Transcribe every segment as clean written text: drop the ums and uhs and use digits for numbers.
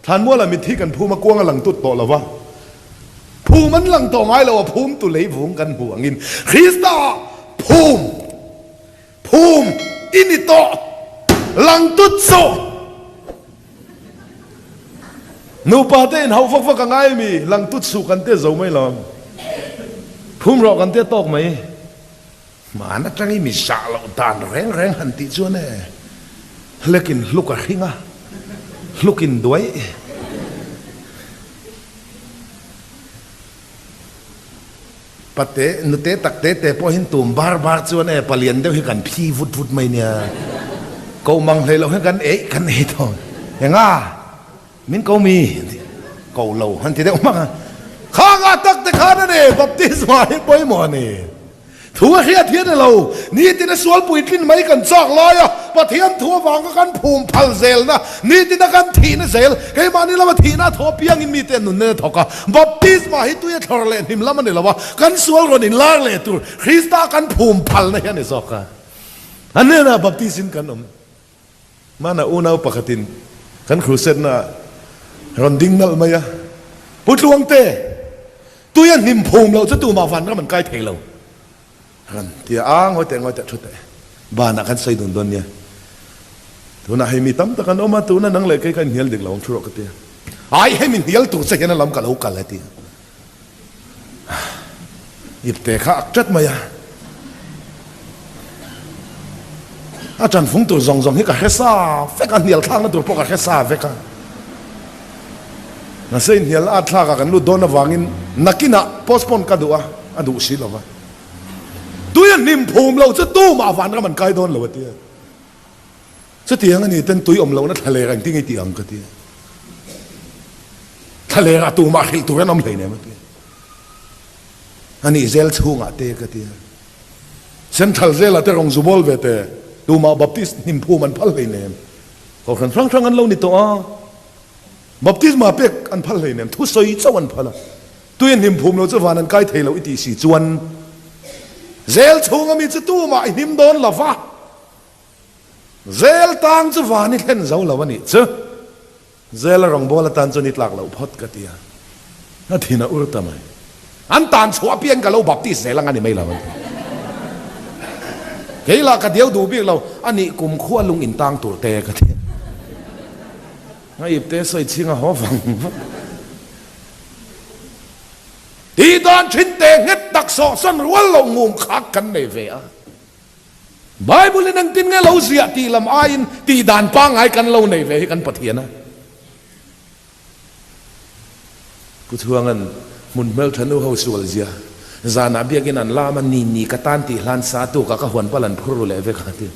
ท่านมัวละมิที่กันภูมากวงหลังตุดโตแล้ววะภูมันหลังโตง่ายแล้วว่าภูมตุเลยภูมกันหัวงินคริสต์ภูมิอินิโตหลังตุดโซนูปาเต้นเฮาฟักกันง่ายมีหลังตุดสุกันเตะเจ้าไม่ลองภูมิรอกันเตะตอกไหมมานักจังมีสาลตานแรงหันติจวนเน่เล็กินลูกกระหิงะลูกกินด้วยปะเตะนุเตะตักเตะแต่พอเห็นตุ่มบาร์จวนเน่ปะเลียนเดี๋ยวให้กันพี่ฟุดไม่เนี่ยก็มังเลยเราให้กันกันทอนอย่างง่ามินก็มีก็เราหันที่เดียวมั้งข้างาตักแต่ข้านั่นเองบัพติศมาให้ไปหมดนี่ถัวเฮียเทียนเรานี่ที่นั่นสวลปุ๋ยกินไม่กันจากลอยอ่ะปะเทียนถัววางกันภูมิพัลเซลนะนี่ที่นั่นกันทีนั่นเซลเฮ้ยมานี่เรามาทีน่าถัวเปียงอินมีเต็นนุ่นเนี่ยถกอ่ะบัพติศมาให้ตัวทอร์เลนิมแล้วมันเนี่ยเราว่ากันสวลคนอินลาร์เลยตัวคริสต์กันภูมิพัลนะเฮียนี่สอกอ่ะอันนี้นะบัพติศกันมานะอูน่าปกติกันครูเซนนะรอนดิ้งนั่นไหมอ่ะพูดลวงเต้ตัวยันนิมภูมิเราจะตัวมาฟันก็มันใกล้เทเรากันที่อ้างว่าแต่งว่าแต่ชุดแต่บ้านนักกันใส่ดุนเนี่ยตัวน่ะให้มีตั้มตะกันออกมาตัวน่ะนั่งเลยใกล้ๆเหี่ยวเด็กเราชุดกันเตี้ยไอ้ให้มีเหี่ยวตัวเสียนั่นลำกันเรากันเลยเตี้ยหยิบเตะข้าจัดมาอ่ะอาจารย์ฟุ้งตัวซองให้กับเฮซ่าเฟกันเหี่ยวทางนั้นตัวพวกกับเฮซ่าเฟกันน่ะเส้นเหี่ยวอาทลากันรู้โดนวางินนักกินะโพสปอนกันดูอ่ะอันดูสิเราวะตัวยันนิมภูมิเราจะตู้มาฟันก็มันใกล้โดนเราเตี้ยจะเตียงอันนี้เป็นตุยอมเรานะทะเลกันที่ไงเตียงก็เตี้ยทะเลอะตัวมาหิตัวน้ำไหลเนี่ยมันเตี้ยอันนี้เซลชูงอะเตี้ยก็เตี้ยเซนทรัลเซลอะเตะรงซูบอลเวเตตัวมาบัพติสนิมภูมิมันพัลเลยเนี่ยก็ครั้งกันเรานี่ตัวบัพติสมาเป็กอันพัลเลยเนี่ยทุสอยเจ้าอันพัลตัวยันนิมภูมิเราจะวานันใกล้เทเราอิติสีจวนเซลชูงมีจะตู้มาหิมโดนละฟ้าเซลตังจะวานี่เห็นเจ้าละวันนี้เจ้าเซลรองบอลตันจนิดหลักเราพอดกันเตียนั่นที่น่าอุรตามอันตันชัวเพียงกับเราบัพติสเซลงานนี้ไม่ละวันเฮ้ยละกันเดียวดูเบี้ยเราอันนี้กลุ่มขั้วลุงอินตังตัวเตะกันเตียไอ้เตะใส่ชิงอ่ะหัวฟังที่ตอนชินเตงเฮ็ดตักสอสันรัวเรางงคักกันในเวะไบเบิลนั่งตินไงเราเสียตีลำไอ้ตีด่านป้างไอ้กันเราในเวะกันปะเทียนะกูทวงกันมุนเมลทันูเฮาสวลเจียจานาเบียกินันลามันนีกตันตีลานสาตุกะกะหวนปลันพูรุเลเวะกันตี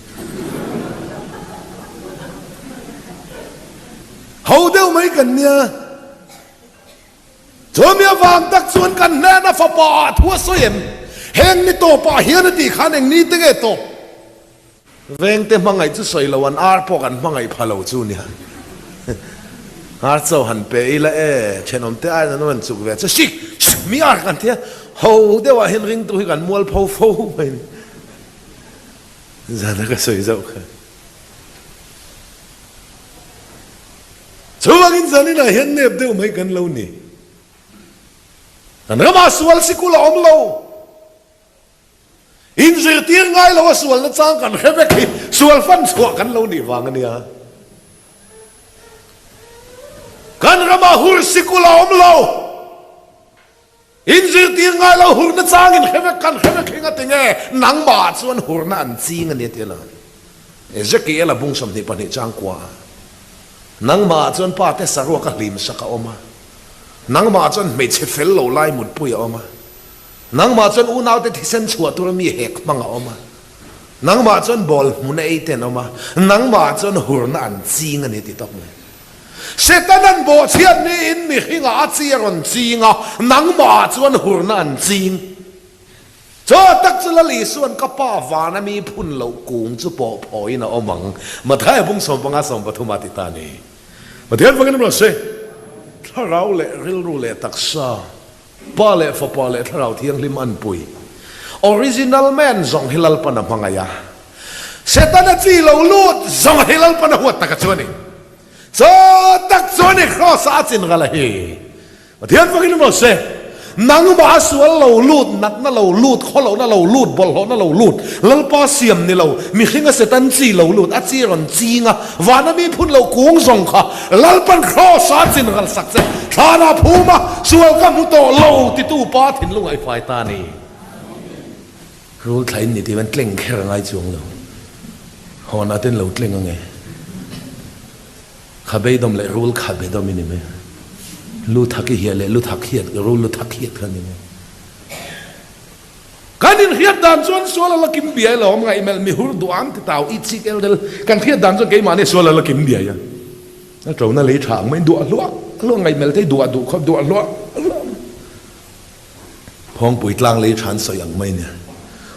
เฮาเดียวไม่กันเนี่ยชัวมีฟังตักส่วนกันแน่นะฟ้าป่าทั่วเสียมเฮงนี่โตป่าเฮียนตีขันเองนี่ตั้งไงโตเวงเต็มมังไงจะใส่ละวันอาร์พอกันมังไงพาเราจูเนี่ยอาร์เจ้าหันไปละเช่นอมเตะไอ้นั่นมันสุกเวจะชิกมีอาร์กันเถอะเฮาเดี๋ยวเห็นริงตัวกันมัวพอฟูไปจานก็สวยจังค่ะชัวกินจานี่นะเห็นเนบเดียวไม่กันเรานี่นั่นก็มาสวลสิกุลอมเราอินสิตีง่ายเราว่าสวลนั่นจ้างกันแค่ไม่กี่สวลฟันสวกันเรานี่ฟังกันเนี่ยกันก็มาหุรสิกุลอมเราอินสิตีง่ายเราหุรนั่นจ้างกันแค่ไม่กันแค่ไม่กี่กันติงเงนังบาดส่วนหุรนั่นจริงกันเนี่ยเท่านั้นเจะเกี่ยละบุ้งสมนิปันนี่จ้างกว่านังบาดส่วนป้าเตสรัวกันลิมสักออกมานังมาจนไม่เช็ดเฟลโลไล่หมดปุยออกมานังมาจนอุณาวแต่ที่เส้นชัวตัวมีเหกมังออกมานังมาจนบอลมุนไอเตนออกมานังมาจนหัวนั่นจีงันนี่ติดตกเลยเสตนันโบเชียนนี่อินมีหิงอาเจียรอนจีงอ่ะนังมาจนหัวนั่นจีงจอตักจะละลีส่วนกป้าวานะมีพุ่นเหลากุงจะปอพอยนะอมังมาท้ายบุ้งสมบังอาสมปฐุมาติตานีมาเทียนฟังกันมั้ยเสถ้าเราเละริลรูเละตักซาป้าเละฟ้าป้าเละถ้าเราเที่ยงลิมอันปุยออริจินัลแมนจงฮิลลปนพังายาเซตันจีเราลูดจงฮิลลปนหัวตะกัจวนี่ so tak so ne cross a chin gala hi thian fakin mo se nang ba sual lo lut nat na lo lut kholo na lo lut bol ho na lo lut lal pa siam ni lo mi khinga se tan chi lo lut a chi ron chi nga wana mi phun lo kung song kha lal pan cross a chin gal sak se thana phuma sual ka mu to lo ti tu pa thin lu ai phai ta ni rul thlai ni ti van tleng kher ngai chung lo hona ten lo tleng nge khabe dom le rul khabe dom ni me lu thaki hiale lu thakhiat rul lu thakhiat khan ni me kanin hiat dan chuan suala la kim bia lo nga email mi hur duam ti taw i chi kel del kan hiat dan chuan ke ma ne suala la kim bia ya na tro na le thang mai du lo ngai mel te du khop du lo phong pui tlang le chan so yang mai ne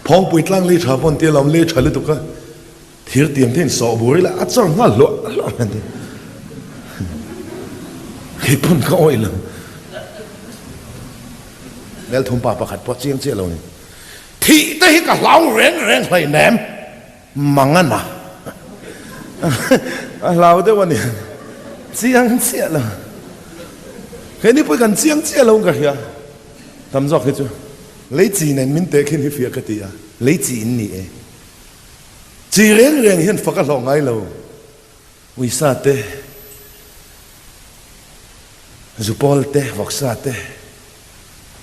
phong pui tlang le tha pon te lam le thale tu ka thir tiam then so buri la a chang nga lo man de khi pon ka oi lo lel thum pa pakhat po chiang che lo ni thi te hi ka lau reng hlai nem mangana a lau de wa ni chiang che lo he ni poi kan chiang che lo ka ya tam zok he chu lấy chi nên mình té khi ni phía cái tia lấy chi in ni e chi reng hiền phật cái lòng ai lâu vì sao thế dù Paul thế vóc sao thế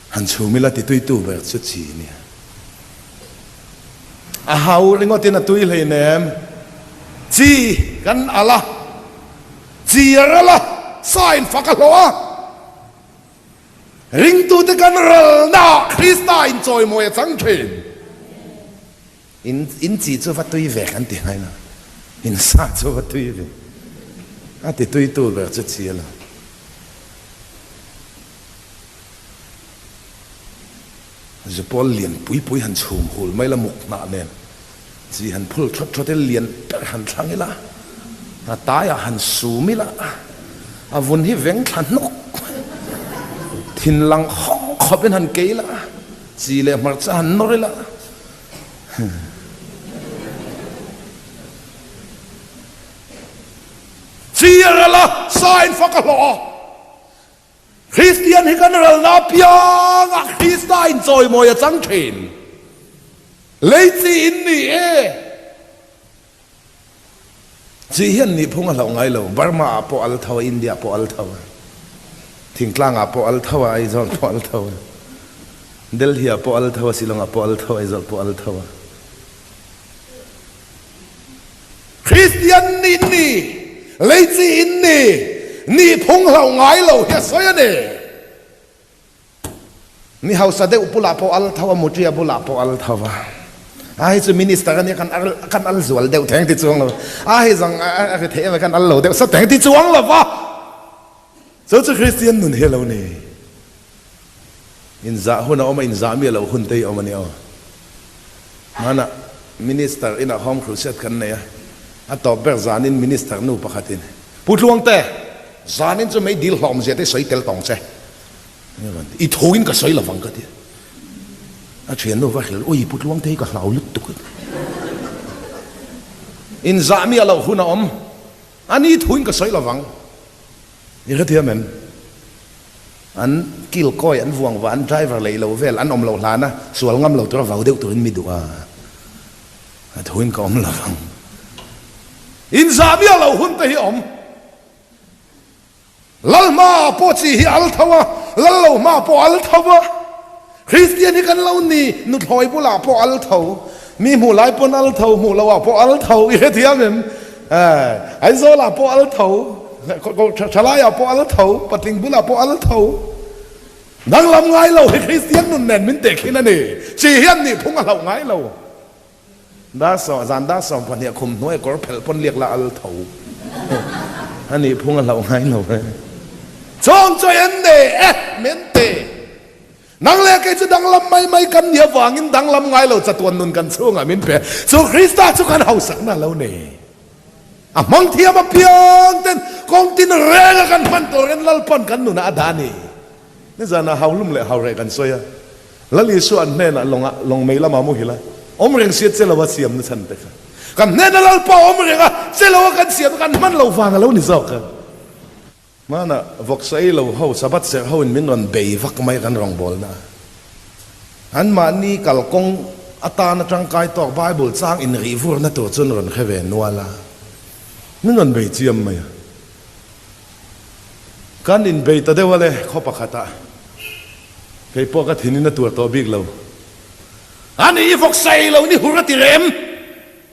hắn chú mi là tụi tu về xuất chi ni à hậu linh ngót tiền là tụi lấy nem chi kan Allah chi Allah sign phật cái lo ring tu te kan ral na Krista in choi moi chang thrin in chi chu va tui ve kan ti hai na in sa chu va tui ve a ti tui tu ver chu chi la je Paul lien pui han chum hul mai la muk na nen chi han phul thot lien per han thang ila na ta ya han su mi la a vun hi veng than nok thiên lang khó bên hắn kế là chỉ là mặc cho hắn nói là chỉ là sign for cái lo Christian hi kan ral na piang a Christain choi moi chang thin lấy chi in ni e chỉ hiền ni phung lo ngai lo Burma po al thaw India po al thaw thing tlang a po al thawa ai zon po al thawa Delhi a po al thawa Silong a po al thawa ai zon po al thawa Christian ni lấy chi in ni phung lau ngai lo ya soya ne ni hausa de upula po al thawa mutria bula po al thawa ai chu minister kan al zual deu theng ti chuang lo ai zang a the kan al lo deu sa theng ti chuang lo wa so chu Christian nun hello ni in za huna oma in za mi lo hun tei oma ni o mana minister in a home crusade kan ne a to ber zanin minister nu pakhatin putluang te zanin chu mai dil hlom je te soi tel tong che i thoin ka soi lawang ka ti a thian no va hel oi putluang te ka hlau lut tu in za mi lo huna om ani thoin ka soi lawangนี่ก็เทียมเหมือนอันกิลก้อยอันวงว่าอันไดรเวอร์เลยเราเวลอันอมเราลานะส่วนงำเราตัวเราเดียวตัวนี้มีดูอ่ะทุนก็อมเราฟังอินซามีเราหุ่นไปอมลัลมาปอชีฮิอัลทาวะลัลเรามาปออัลทาวะคริสเตียนที่กันเรานี่นุถอยบุลาปออัลทาวมีหมู่หลายปนอัลทาวหมู่เราว่าปออัลทาวอีกเทียมเหมือนไอโซลาปออัลทาวชลายปออัลทาวปฏิงบุลาปออัลทาวนังลำไงเราให้คริสเตียนนุ่นแน่นมินเตะขึ้นนั่นนี่ชีเฮียนนี่พุ่งเราไงเราดาสอจานดาสอปนเนี่ยคุมน้อยกอร์เพลปนเรียกละอัลทาวอันนี้พุ่งเราไงเราเลยช่องใจอันเดะมินเตะนังเล็กจะดังลำไม่กันเดียววางินดังลำไงเราจะตัวนุนกันช่วงอ่ะมินเปะช่วงคริสต์ช่วงกันเฮาสักนั่นเราเนี่ยอ่ะมองเทียบมาเพียงเต้นกองตินเร่กันพันตัวกันลัลปันกันนุนอาดานี่นี่จะน่าเฮาลุ่มเลยเฮาเร่กันสวยแล้วลิส่วนเนี่ยนะลงไม่ละมามุหิละอมเร่งเสียเจลวัดเสียมนี่ฉันเด็กกันเนี่ยนะลัลปาอมเร่งอ่ะเจลวัดกันเสียมกันมันเราฟังกันแล้วนี่สอกกัน มานะวกใส่เราเขาสะบัดเสียเขาอินมินวันเบยวักไม่กันรองบอลนะอันมานี่กัลกงอัตานะจังกายตอกไบเบิลสร้างอินรีฟูร์นะตัวจนรอนแค่เวนวลามินวันเบยเจียมไหมการอินเบยตัวเดียวเลยเขาปะขัดเคยพวกกันที่นี่นะตัวบิ๊กเราอันนี้วกใส่เรานี่หัวติเรม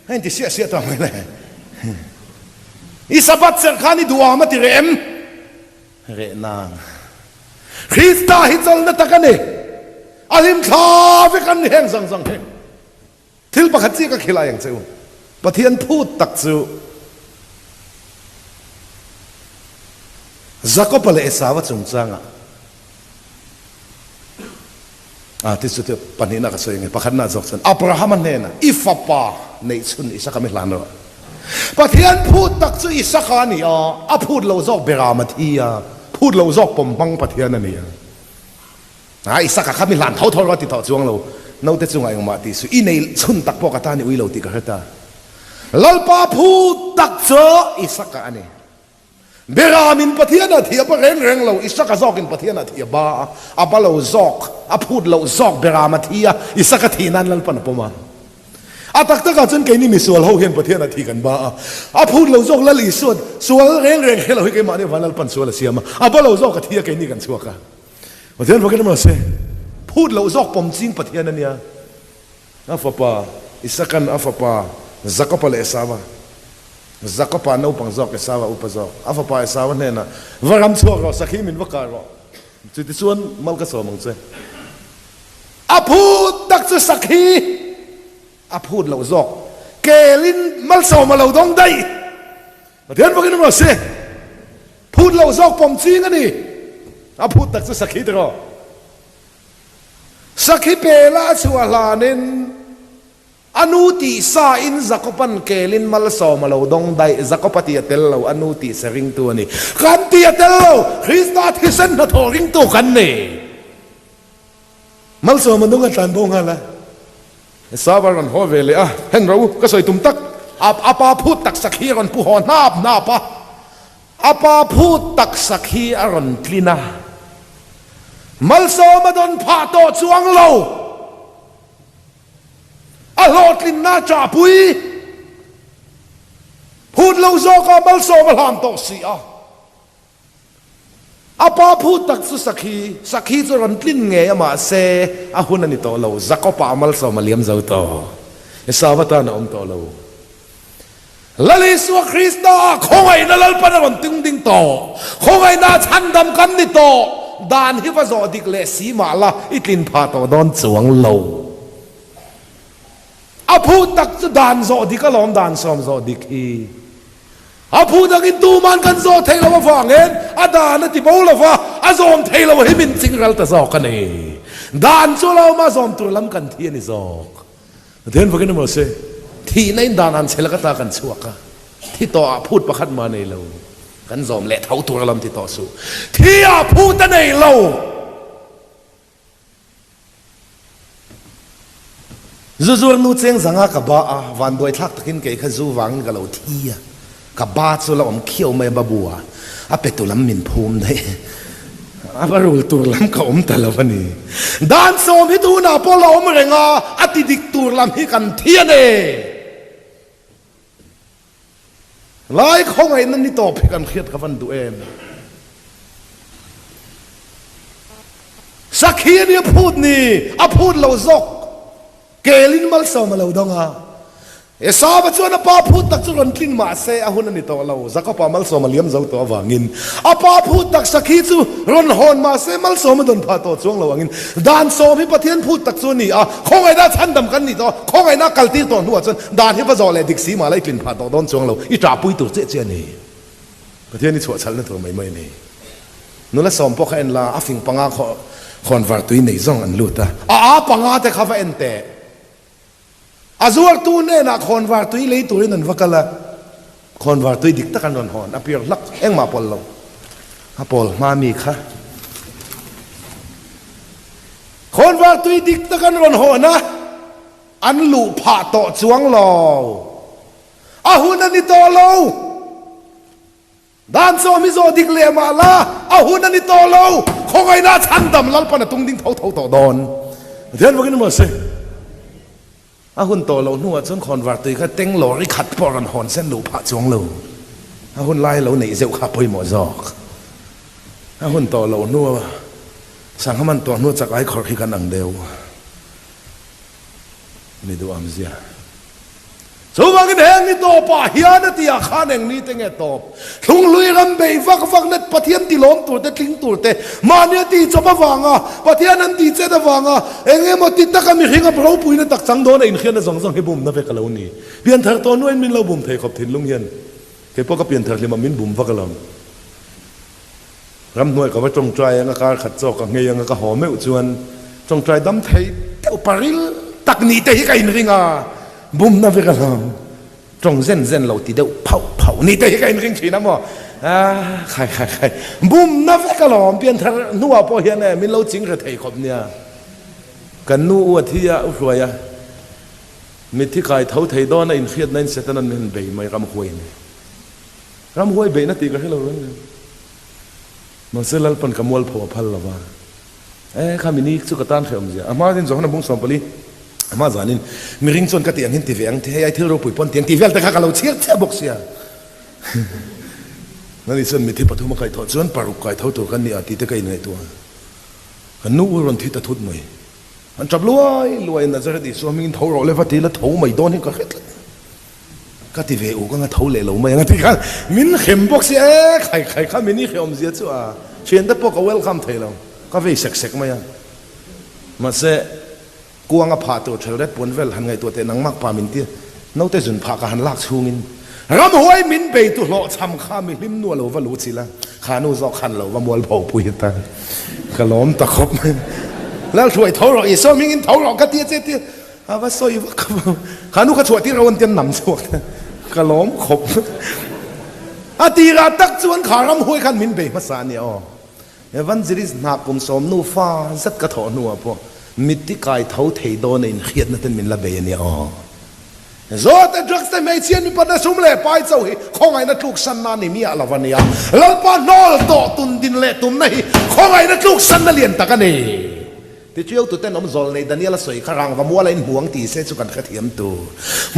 ให้ที่เสียตัวไม่เลยอิสบัตเซอร์ขานี่ดูอามาติเรมเรนางคริสต์ฮิตลนัตกันนี่อาลิมทาวิกันแห่งสังแห่งทิลปะขัดซีก็ขีลาอย่างเจ้าปะเทียนพูดตักซูจักรพรรดิเอสาวจงจังที่สุดปัญหานักสวยงามปะขัดน่าจกสันอับราฮัมเนี่ยนะอิฟปาในชุนอิสกามิลานร์ปะเทียนพูดตักซูอิสกานี่พูดเราจอกเบรามาทีพูดเราจอกปมบังปะเทียนนั่นนี่อิสกาขามิลานเท่าว่าติดต่อจวงเราเราแต่จงไงออกมาที่สุดอีในชุนตักพวกตานี่วิเราติกระเหตาลัลปาพูดตักซูอิสกานี่เบรามินปะเทียนนาทีปะเร่งเราอิสกาจอกินปะเทียนนาทีบ้าปะเราจอกพูดเราจอกเบรามาทีอิสกาทีนั้นลัลปนปมาตักตะกันจนแกนี่มีส่วนเขาเห็นปะเทียนนาทีกันบ้าพูดเราจอกลัลอีส่วนเร่งให้เราให้แกมาเนี่ยวันลัลปันส่วนละเสียมาปะเราจอกกะทีแกนี่กันชัวกันปะเทียนพวกนั้นมาเสพูดเราจอกปมจริงปะเทียนนั่นเนี่ยฟ้าป่าอิสกันฟ้าป่าจักรพรรดิเอสาวจักรพรรดินูปังจอกเอสาวอุปจอกฟ้าป่าเอสาวเนี่ยนะวรำชัวเราสักขีมินวการเราจุดที่ส่วนมัลกสอมังเสพูดตักจะสักขีพูดเราจอกเกลินมัลสอมาเราต้องได้ปะเทียนพวกนั้นมาเสพูดเราจอกปมจริงกันนี่พูดตักจะสักขีตรอสักขีเปล่าชัวลานินอนุติสาอินจักรพันเกลินมัลสอมาเราดงได้จักรพรรดิเตลเราอนุติสริงตัวนี่กันตีเตลเราคริสต์ที่เส้นหัวริงตัวกันนี่มัลสอมันต้องการบงอะไรสาบารันหัวเวลเห็นเราก็ใส่ตุ่มตักปาพูดตักสักขีรันผู้หอนาปะปาพูดตักสักขีอรันคลีนามัลสอมาโดนพาโตจวงเราโลดลินนาจ่าปุยพูดเราโซกามัลสอมาหามโตเสียปาพูดตักสุสักขีจรันลินเงยมาเซหุ่นนี่โตเราจักรปามัลสอมาเลี้ยมเจ้าโตสาวตานอมโตเราลลิสวคริสต์คงไอ้นั่นปนวันตึงดิ่งโตคงไอ้น่าชันดำกันนี่โตดานฮิวาโซดิกเลสีมาละอิตินพาโตโดนจวงเราพูดตักจะดานโซดิกก็ลองดานซอมโซดิกพูดตักอินตูมันกันโซเทเราฟังเงินดานนั่นที่บอกเราว่าโซมเทเราให้มินสิงรัลตะโซกันเองดานโซเรามาโซมตัวล้ำกันที่นี่โซเดินพวกนั้นมาเสที่ในดานันเสลกตากันชัวกะที่ต่อพูดประคัดมาในเรากันโซมและเท่าตัวล้ำที่ต่อสู้ที่พูดในเราจู่ๆนู้เจงสังกับบ้าวันโดยทักตะกินเกยขจูวังกับเราที่กับบ้าจู่เราอมเขี้ยวไม่บาบัวเป็ดตัวล้ำมินภูมิได้บารูตัวล้ำกับอมแต่ละวันนี้ด้านโซมให้ดูนะพอเราไม่เรงติดิกตัวล้ำให้กันเทียนเอหลายของไอ้นั่นนี่ตอบให้กันเครียดกับวันตัวเองสักขีนี่พูดนี่พูดเราซอกเกลินมัลสอมาเราดงสาวชวนป้าพูดตักจุรันกินมาเซหุ่นนี่ตัวเราจักรป้ามัลสอมาเลี้ยมเจ้าตัววางินป้าพูดตักสักขีจูรอนฮอนมาเซมัลสอมาโดนพาตัวช่วงเราวางินดานโซพิปะเทียนพูดตักจุนี่คงไอ้น่าชันดำกันนี่ตัวคงไอ้น่ากัลตีตัวหัวจนดานที่พระจอเลดิกสีมาไล่กลิ่นพาตัวโดนช่วงเราอีจ่าปุยตัวเจ๊นี่ประเทศนี้ชัวชันนั่นตัวไม่นี่นู่นละสอมพวกเอ็นลาฟิงปังอาคอนวาร์ตุยในซองอันลุตปังอาแต่ข้าว่าเอ็นเตazul tu ne na konvar tu ilei tu nan vakala konvar tu dik ta kan non hon apir lak eng ma pol lo apol ma mi kha konvar tu dik ta kan non hon na an lu pha to chuang lo hun ani to lo ลานโซมิโซดิกเลมาลาเอาหุ่นนั่นนี่โตโลคงไอ้น่าชันดำลัลปนตุงดิ้งเท่าต่อดอนเดี๋ยววันนี้มาเสียอาหุ่นโตโลนัวจนคอนวาร์ตีก็เต็งโลริขัดปอรันหอนเส้นลูผาจวงโลอาหุ่นไล่โลหนีเจ้าขับไปหมอจอกอาหุ่นโตโลนัวสังหมันตัวนัวจากไอ้ขอที่กันอังเดียวนี่ดูอัมเสียสวัสดีเฮงนี่ตัวป่าเฮียนที่อาคารแห่งนี้เต็งตอบทุงลุยรำเบยฟักนัดปะเทียนที่ล้มตัวเตทิ้งตัวเตมาเนี่ยที่จะมาฟังอ่ะปะเทียนนั้นที่จะได้ฟังอ่ะเองมาติดตะกันมีหิงกับเราปุยนั่นตักสังโดนไอ้เขียนนั่นสองให้บุ่มนั่นเป็นกะเหล่านี้เปลี่ยนทางตัวนู้นมินเราบุ่มเทขอบถิ่นลุงเฮียนเกี่ยวกับเปลี่ยนทางที่มามินบุ่มฟักกะเหล่ารำหน่วยกับว่าจงใจยังการขัดจอกกับเงยยังก็หอมไม่อุจวนจงใจดำไทยเท่าปาริลตักนี่เตะให้กันริงอ่ะบุ่มนั่นเป็นกะเหล่าจงเส้นเราตีเดียวเผานี่แต่ยังไงนึกถึงนะมั้งใครบุ้มนับกะหล่อมเปลี่ยนทางนัวพอเห็นเนี่ยมิเราจริงกระเทยขบเนี่ยกันนัวที่อ่ะรวยอ่ะมิที่ใครเท่าไทยดอนในอินเดียนั่นเสร็จนั้นมันเบย์ไม่รำหวยนี่รำหวยเบย์นั่นตีกันให้เราเรื่องนึงมันเสร็จแล้วเป็นขมวลผัวพันละว่าข้ามินี่สุกตานเขียวมั้งจ้ะอามาดินสองนั้นบุ้งสองปลีมาจานินมีริงส่วนกติยังเห็นทีวียังที่ไอ้ที่เราปุ๋ยปนเตียงทีวีแต่ข้าเราเชี่ยบกเสียนั่นส่วนมีที่ปฐุมไก่ทอดส่วนปารุกไก่เท่าตัวกันนี่อาทิตย์ไก่ในตัวกันนู้นวันที่ตะทุดมวยมันจับรวยน่าจะได้ส่วนมีเท่าเราเลยว่าทีละเท่าไม่โดนนี่ก็เฮ็ดก็ทีวีอูก็งั้นเท่าเลยเราไม่งั้นที่กันมินเข็มบกเสียใครข้ามินี่เข็มเสียชัวเชียนแต่พวกก็เวลคัมไทยเราก็ไปเสกมายังมาเสกวางอภาตัวเฉลี่ยปนเวลหันไงตัวเตนังมักปามินเตี้ยน้องเตจุนพากันลากชูงินรำหวยมินเบยตัวหล่อทำข้ามิลิมนัวเราว่ารู้สิละขานูซอกขันเราว่ามวลเผาปุยตากระล้อมตะคบแล้วช่วยเท่าเราอีกซ้อมิงินเท่าเราก็เตี้ยว่าซอยว่าขานูก็ช่วยที่เราวันเตียนหนำช่วยกระล้อมขบอาตีราตักชวนขารำหวยขันมินเบยภาษาเนี่ยอ๋อวันจิริสนักกุมสมนูฟ้าสักกระถอนัวพวกมิติกายเท่าเทโดนในเขียนนั่นมินละเบียนี่อ๋อโซ่แต่ดรักส์แต่ไม่เชียนมีปัญหาสุ่มเล่ไปเจ้าหิของไอ้นักลูกสันนานี่มีอะไรวันนี้อ่ะแล้วปานอลโตตุนดินเล่ตุนนี่ของไอ้นักลูกสันนั่นเลียนตะกันนี่ที่เจ้าตัวเต้นอมโซลในดันนี่ละสวยขรังว่ามัวอะไรห่วงตีเสสุกันกระเทียมตัว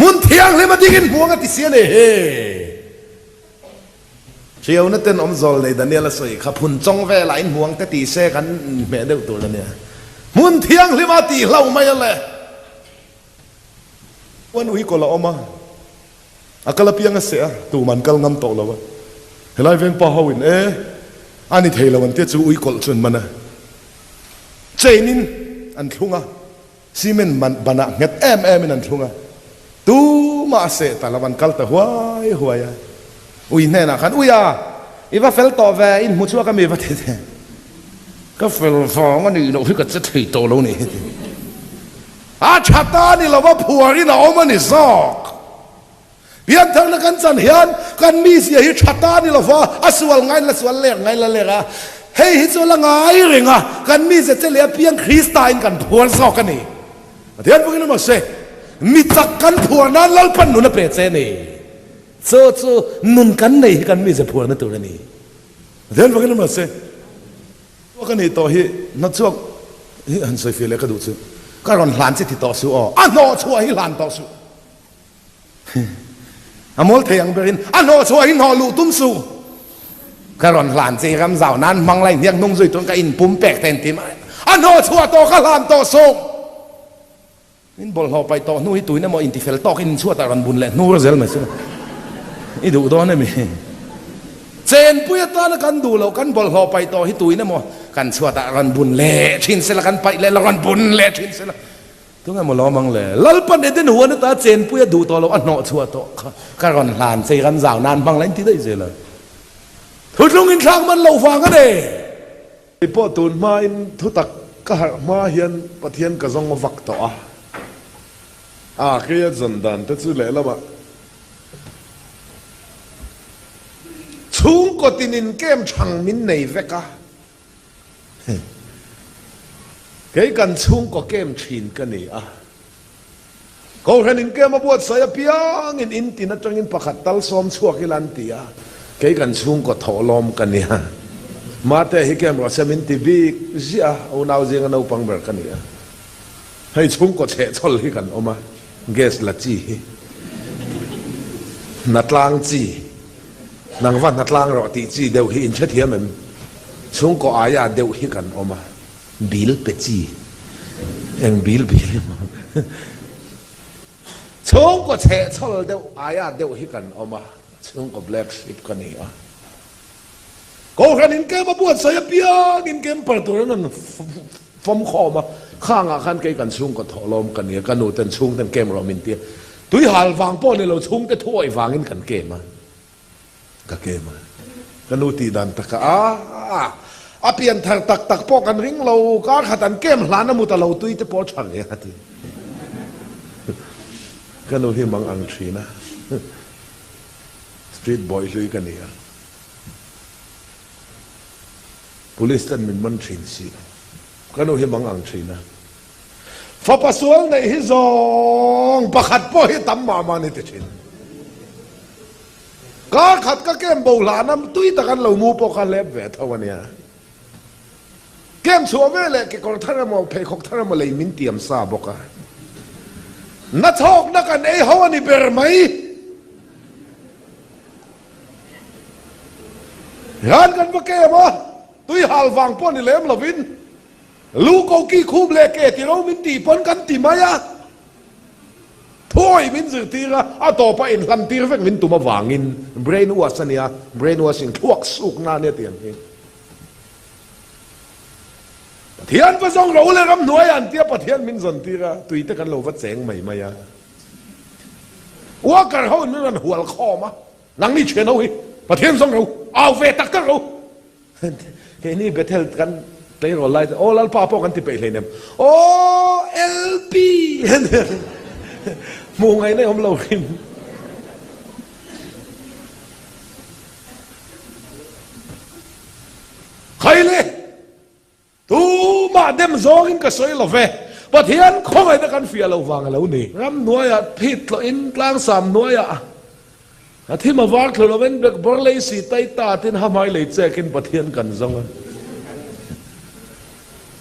มุนเทียงเลยมาดิ้งห่วงกันตีเสียนี่เฮ้เจ้านั่นเต้นอมโซลในดันนี่ละสวยขับหุ่นจ้องแวไหลห่วงแต่ตีเสกันแม่เด็กตัวนั้นเนี่ยมุนเทียงลิมาตีเล่าไม่อะไรวันอุ้ยก็ละออกมาอากาศเพียงเสียตัวมันก็งำโตแล้ววะเฮ้ยเวงป้าเขาวินอันนี้เทแล้ววันเตี้ยจูอุ้ยก็ชนมันนะเจนินอันทุ่งอ่ะซีเมนมันบานะเงียบอันทุ่งอ่ะตัวมาเสียแต่ละวันก็แต่หัวอุ้ยแน่นะขันอุ้ยอีว่าเฟลต่อแวอินมุชัวก็มีประเทศก็เฟลฟองอันนี้เราที่ก็จะถือโตแล้วนี่อาชาตานี่เราว่าผัวนี่เราเอามันนี่ซอกเพียงทางนั้นกันสันเฮียนกันมีเสียหิชาตานี่เราว่าอสวลไงละสวลเล็กไงละเล็กอะเฮ้ยหิสวลไงเริงอะกันมีเสียเลี้ยเพียงคริสต์ายนกันผัวซอกกันนี่เทียนพวกนี้มาเสมีจักกันผัวนั้นลัลปันนุนเปรตเซนี่โซ่นุนกันนี่กันมีเสียผัวนั่นตัวนี้เทียนพวกนี้มาเสว่ากันนี่ต่อฮีนัดช่วงอันใส่ฟิลเล็กก็ดูซิก็รอนหลานสิที่ต่อสู้อันโนช่วยหลานต่อสู้อมอลเทียงเบรินอันโนช่วยหนอลูตุ้มสู้ก็รอนหลานสิคำสาวนั้นมังไรเนียงนุ่งซุยจนกระอินปุ่มแปกแทนทีมอันโนช่วยต่อข้าหลานต่อสู้อินบอลหอไปต่อนู่นตุยนั่นมออินทิเฟลต่อกินชั่วตารันบุญเลยนู่นเซลไม่ใช่อีดูตัวนั่นมีเจนปุยตานะกันดูเรากันบอลหอไปต่อที่ตุยนั่นมอกันชัวตารันบุญเล่ชินเสละกันไปเล่รันบุญเล่ชินเสละทุกอย่างมันล้อมังเลยลัลปันเดินหัวนั่นตาเจนปุยดูตัวเราอันโนชัวตัวการรันหลานเสกันสาวนานบางแหล่งที่ได้เสละทุกลงอินทางมันเราฟังกันเลยไอ้พ่อตูนมาอินทุตักก็มาเฮียนปะเทียนกระซองมาฟักต่อเกี่ยจันดันแต่สุดเลยละบ้าชุงก็ตินินเกมช่างมินในเวกะเกี่ยกันชุงก็เกมชินกันนี่ก็เห็นอินเกมมาบวชสายเปียงอินตินัดจังอินประคัตตัลซ้อมชั่วกิลันตี cái gần chung có thổ lom cái này mà thế hi kem có xem tivi zia ô nào riêng anh đâu bằng bờ cái này hay chung có trẻ cho lấy gần ôm gas là chi nát lang chi nàng văn nát lang rồi thì chi đều hi in chết hiếm mình chung có ai à đều hi gần ôm bill pe chi em bill chung có trẻ cho đều ai à đều hi gần ôm chung có black sheep cái này có khăn in kem mà buồn say bia in kem per tuổi nó phong khó mà khang à khăn cái cần chung có thọ lom cái này cái nụ tên chung tên kem rồi mình tiền túi hal vàng po này lâu chung cái thoi vàng in cần kem mà cái kem mà cái nụ tì đàn tắc à biển thằng tắc tắc po cần ring lâu cái khát ăn kem lá nó mua tao lâu túi cái po chẳng vậy hả thì cái nụ hi mang ăn chi na street boy lui cái này police tan min man thin si kanu hi mang ang thina fa pasual nei hi zong pakhat po hi tam ma ni te thin ka khat ka kem bo la nam tui ta kan lo mu po ka lep ve thawania kem chuwa ve le ke kor thara mo phe khok thara mo lei min tiam sa boka na thok na kan ei ho ani ber mai han kan ba ke mo tui hal vàng pon ni lem lovin lu ko ki khum le ke ti ro min ti pon kan ti maya thôi min zir ti ra a to pa in lam ti vek min tu ma wangin brain wash ania brain washing thuak suk na ne tian hi thian va song ro le ram noi an tia pathian min zon ti ra tui te kan lo va cheng mai maya wa kar ho nu ran hual kho ma nang ni chen ho hi pathian song ro au ve tak ka ro cái này Bethel kan tay rồi lại ô lal pa po kan ti pe lên em ô LP mua ngày nay hôm lâu kim khai le tu mà đem zong cái soi lo về but hiền không ai đã kan phía lâu vàng lâu nè ram nuôi à thịt lo in lang sam nuôi à thì mà vác rồi bên được bor lấy xì tay ta tin ham hai lấy che kin pathian kan zong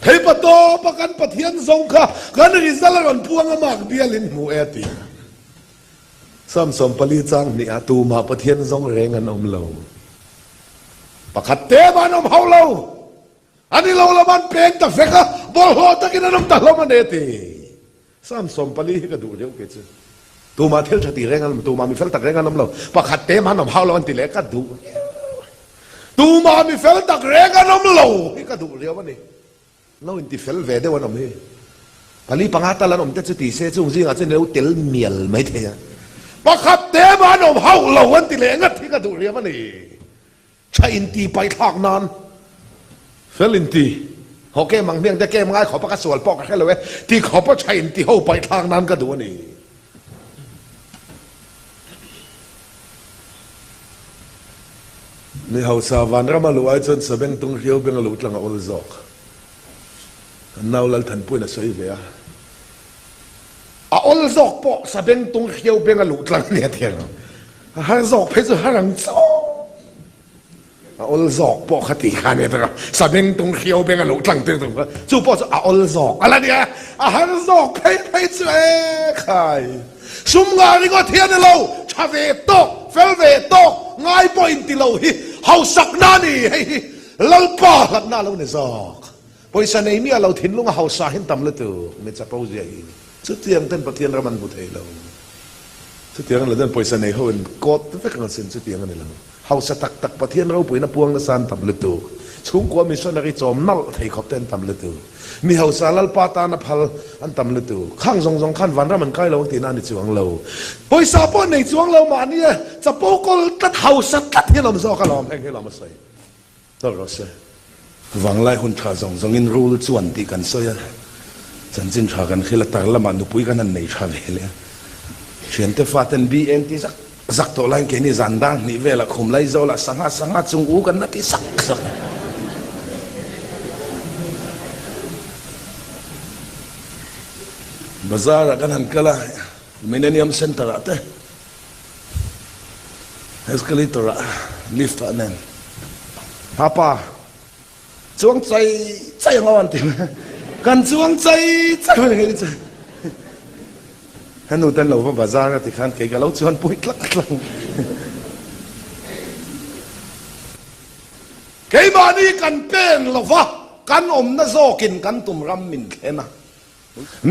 thấy bắt to bắt kan pathian zong kha kan result ron puang mak bialin mu eti sam som pali chang ni atu ma pathian zong reng an om lo pakhat te ban om hau lo ani lo la ban pen ta feka bol ho ta kin anom ta lo man eti sam som pali ka du reu ke chu tu ma thel thati rengan tu ma mi fel tak rengan nom lo pakhat te man nom hau lo an ti le ka du tu ma mi fel tak rengan nom lo hi ka du reu ani lo in ti fel ve de wa nom hi pali pangata lan om te chu ti se chung zinga chen lo tel miel mai the pakhat te man nom hau lo an ti le ngat hi ka du reu ani cha in ti pai thak nan fel in ti ho ke mang miang te ke mangai kho pa ka sual pok ka khelo we ti kho pa cha in ti ho pai thak nan ka du ani ni hau sa van rama lu ai chon sabeng tung riau beng lu tlang ol zok nau lal than pui na soi ve a ol zok po sabeng tung riau beng lu tlang ne thiang har zok phe zu harang cho a ol zok po khati khan ne tra sabeng tung riau beng lu tlang te tu chu po a ol zok ala dia a har zok phe chu e khai sum nga ri go thian lo cha ve to fel ve to ngai point ti lo hi hau sak na ni hei lalpa lat na lo ne zok poisa nei mi alo thin lunga hau sa hin tam le tu me cha pau je hi chu tiang ten pathian raman bu thei lo chu tiang la den poisa nei hon kot te kan sin chu tiang ni lo hau sa tak tak pathian ro puina puang na san tam le tu chung ko missionary chom nal thei khop ten tam le tu mi hau sa lalpa ta na phal an tam le tu khang zong zong khan van raman kai lo ti na ni chuang lo poisa po nei chuang lo ma ni cha po kol tat hau sa tat hi lom zo ka lom heng hi lom sai to ro se wang lai hun tha zong zong in rule chuan ti kan soya chan chin tha kan khila tar lama nu pui kan an nei tha ve le chen te fa ten bi en ti zak zak to lai ke ni zan dang ni ve la khum lai zo la sanga chung u kan na ti sak sak bazar kan han kala millennium center ate escalator lift anen papa chuang chai ngon tin kan chuang chai ngai chai hanu tan lo bazar ti khan ke ga lo chuan pui tlak tlak ke ma ni kan pen lo wa kan om na zo kin kan tum ram min thena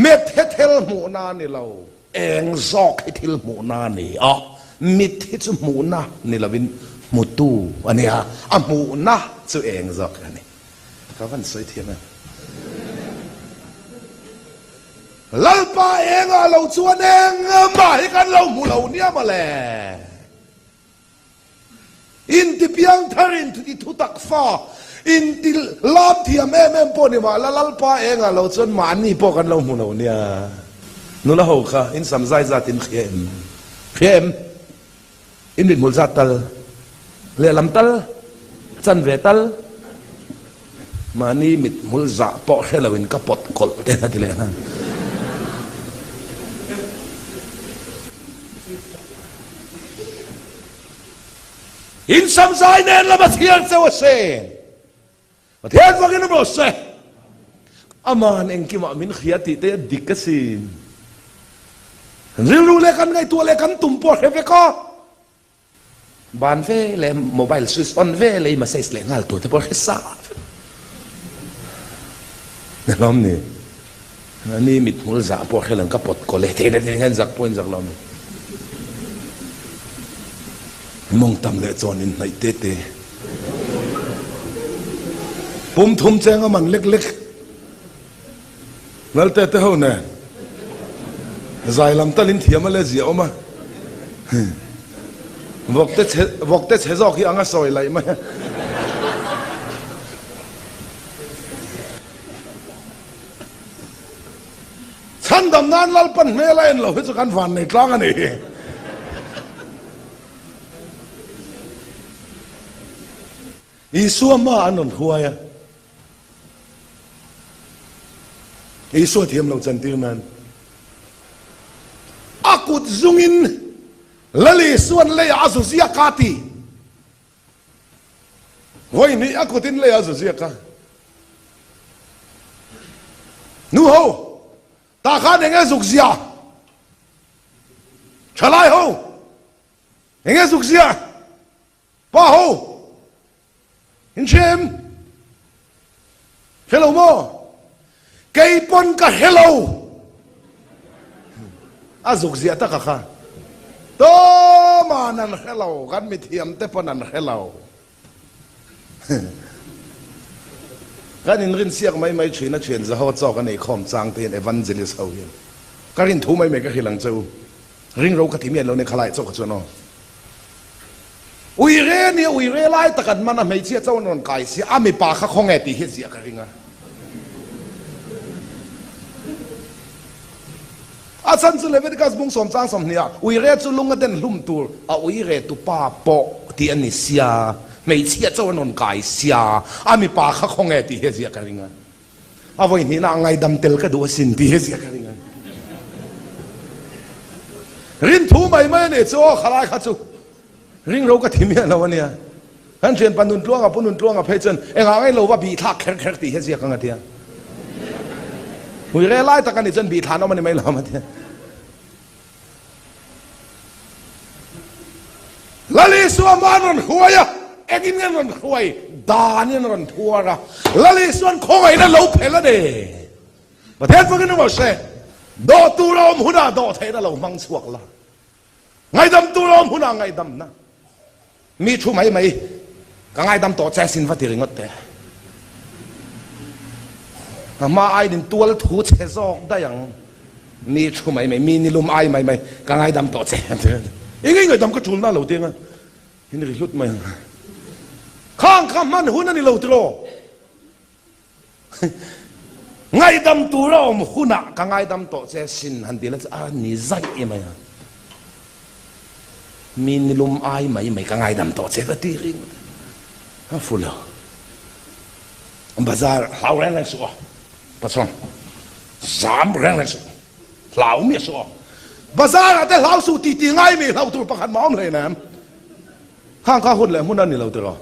met hetel mu na ni lo eng zok hetil mu na ni a mit hit mu na ni lovin mutu ania amu na chu eng zok ani ka van soi thiam lalpa eng a lo chuan eng ma hi kan lo mu lo nia ma le in ti piang tharin tu ti thu tak fa in ti lam thiam em po ni ma lalpa eng a lo chuan ma ni po kan lo mu lo nia nu la ho kha in sam zai za tin khem in dit mul za tal le lam tal chan ve tal ma ni mit mul za po helawin ka pot kol te na ti le na in sam zai nen la ma thiang se wa se ma thiang wa kin mo se aman eng ki ma min khiati te dikasin riu le kan ngai tu le kan tum po he ve ko ban ve le mobile switch on ve le ma sai le ngal tu te po sa ne lom ni ani mit mul za po helan ka pot ko le te ne ngan zak point zak lom mong tam le chon in nai te te pum thum cheng a man lek lek nal te te ho ne zai lam talin thiam le zia oma vok te che zo ki anga soi lai ma chan dam nan lal pan me la en lo he chu kan van nei tlang ani Isu ma anon huaya Isu thiam lo chan tir nan akut zungin lali suan le azu zia kati voi ni akutin le azu zia ka nu ho ta khan enge zuk zia chalai ho enge zuk zia pa ho in chem hello mo kay pon ka hello azuk zia ta ka kha to manan hello kan mi thiam te ponan hello kan in rin siak mai china chen za ho chaw kan ei khom chang te evangelist ho yin karin thu mai me ka hilang chau ring ro ka thimian lo ne khalai chaw ka chuno ui re lai takan mana mei chia chaw non kai si ami pa kha khong e ti hi zia ka ringa a chan chu leviticus bung som chang som nia ui re chu lunga den hlum tur a ui re tu pa po ti ani sia mei chia chaw non kai sia ami pa kha khong e ti hi zia ka ringa a voi ni na ngai dam tel ka du sin ti hi zia ka ringa rin thu mai ne chu khalai kha chu ring ro ka thimia lo ania han chen panun tluanga phechen enga ngai lo ba bi thak kher ti he sia ka ngatia ui re lai ta kan ni chen bi than o mani mai lo ma thia lali suam anon huaya egin ngan huai dan ron thuara lali suan khongai na lo phela de ba the fa kin mo se do tu rom huna do the na lo mang chuak la ngai dam tu rom huna ngai dam na mi thu mai ka ngai dam to cha sin va ti ringot te ma ai din tual thu che zok da yang mi thu mai mi ni lum ai mai ka ngai dam to che ngai dam ka chul na lo te nga hin ri hlut mai khang kham man hun ani lo tro ngai dam tu ro mu huna ka ngai dam to che sin han ti la a ni zai e mai min lum ai mai ka ngai dam to che ka ti ring ha fulo bazar hlau ren so patron zam ren so hlau mi so bazar ate hlau su ti ngai mi hlau tu pakhan mom le nam ข้างข้าหุ่นเลยหุ่นนั่นนี่เราตัว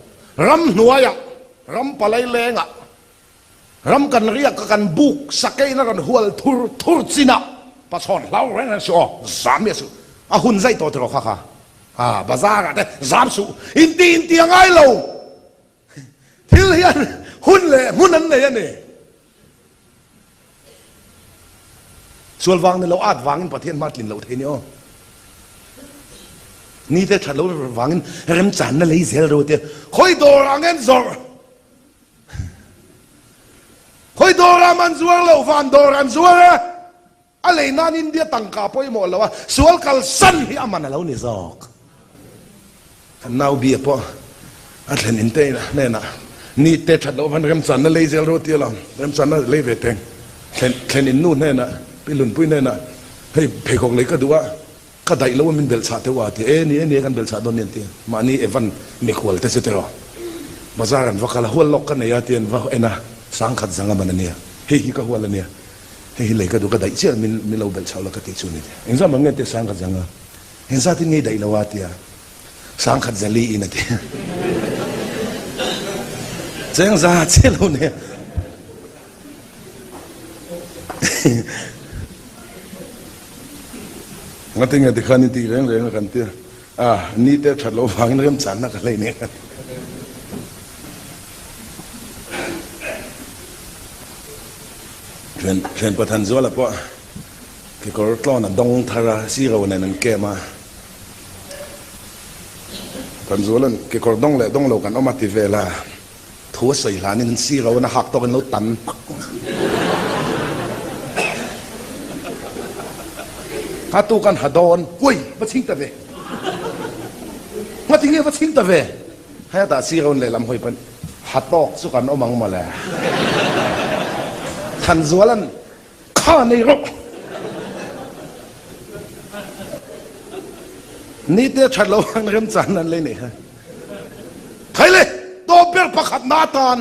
รำหนัวอย่างรำปลายแรงอ่ะรำกันเรียกกันบุกสักไอ้นั่นกันหัวทุรสินะปะชอนเล่าแรงนั่นสิอ๋อสามเมสุหุ่นใจตัวตัวข้าบาซ่ากันแต่สามสุอินตียังไงเราที่เรียนหุ่นเลยหุ่นนั่นเลยนี่ส่วนวางนี่เราอาจวางinประเทศมาตินเราเทียนอ๋อนี่แต่ฉันเราวางinเริ่มจันนั่นเลยเสียเราเทียคอยโดราเงินซอคอยโดรามันสวงเราฟันโดรามสวงอะไรนั่นอินเดียตั้งกาปอยหมดแล้วว่าสวงกัลสันที่อามันเราเนี่ยซอกน่าเบียปะอันเห็นเต้นะเนี่ยนะนี่แต่ฉันเราฟันเริ่มจันนั่นเลยเสียเราเทียเราเริ่มจันนั่นเลยเวทเองเห็นนู่นเนี่ยนะไปหลุนปุ้ยเนี่ยนะเฮ้ยเพคงเลยก็ดูว่าก็ได้แล้วว่ามันเบลชาเทว่าที่นี่กันเบลชาโดนเนี่ยที่มานี่เอวันไม่ควรแต่เสร็จแล้วมาจากกันว่าเขาหัวล็อกกันเนี่ยที่ว่านะสังขัดสังกันเนี่ยเฮ้ยก็หัวละเนี่ยเฮ้ยเลยก็ดูก็ได้เชื่อมีเราเบลชาแล้วก็ติดชุนเนี่ยเห็นซะมันเงี้ยที่สังขัดสังกันเห็นซะที่นี่ได้แล้วว่าที่สังขัดจะลีอินที่เจ้าซาเชื่อเราเนี่ยงั้นที่ไงที่ขันตีเรื่องกันที่นี่แต่ฉันเราฟังเรื่องฉันนักอะไรเนี่ยเช่นประธานจัวละปะที่ก็รอน่ะดงทาราซีเราเนี่ยนั่นแกมาประธานจัวนั่นที่ก็ดงเลยดงเรากันเอามาที่เวลาทัวใส่หลานนี่นั่นซีเราน่ะหักตัวกันเราตันหาตู้กันหาโดนกุ้ยมาทิ้งตะเวมาทิ้งเนี่ยมาทิ้งตะเวให้ตาซีเราเลยลำหอยเป็นหัดตอกสุกันเอามังมาแล้วขันสวนข้าในรกนี่เดี๋ยวฉันระวังเริ่มจานนั่นเลยเนี่ยใครเลยตัวเปรี้ยวประคัดนาตาน